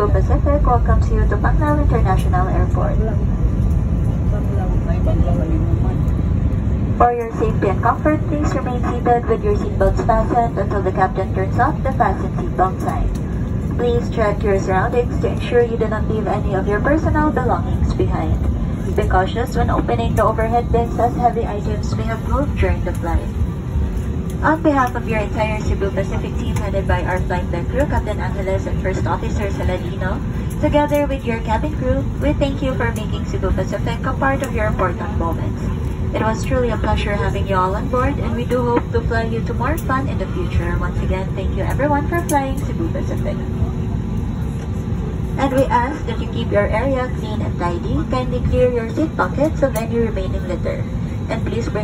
Cebu Pacific welcomes you to Panglao International Airport. For your safety and comfort, please remain seated with your seatbelts fastened until the captain turns off the fasten seatbelt sign. Please check your surroundings to ensure you do not leave any of your personal belongings behind. Be cautious when opening the overhead bins as heavy items may have moved during the flight. On behalf of your entire Cebu Pacific team headed by our flight deck crew, Captain Angeles and First Officer Saladino, together with your cabin crew, we thank you for making Cebu Pacific a part of your important moments. It was truly a pleasure having you all on board, and we do hope to fly you to more fun in the future. Once again, thank you everyone for flying Cebu Pacific. And we ask that you keep your area clean and tidy. Kindly clear your seat pockets of any remaining litter. And please bring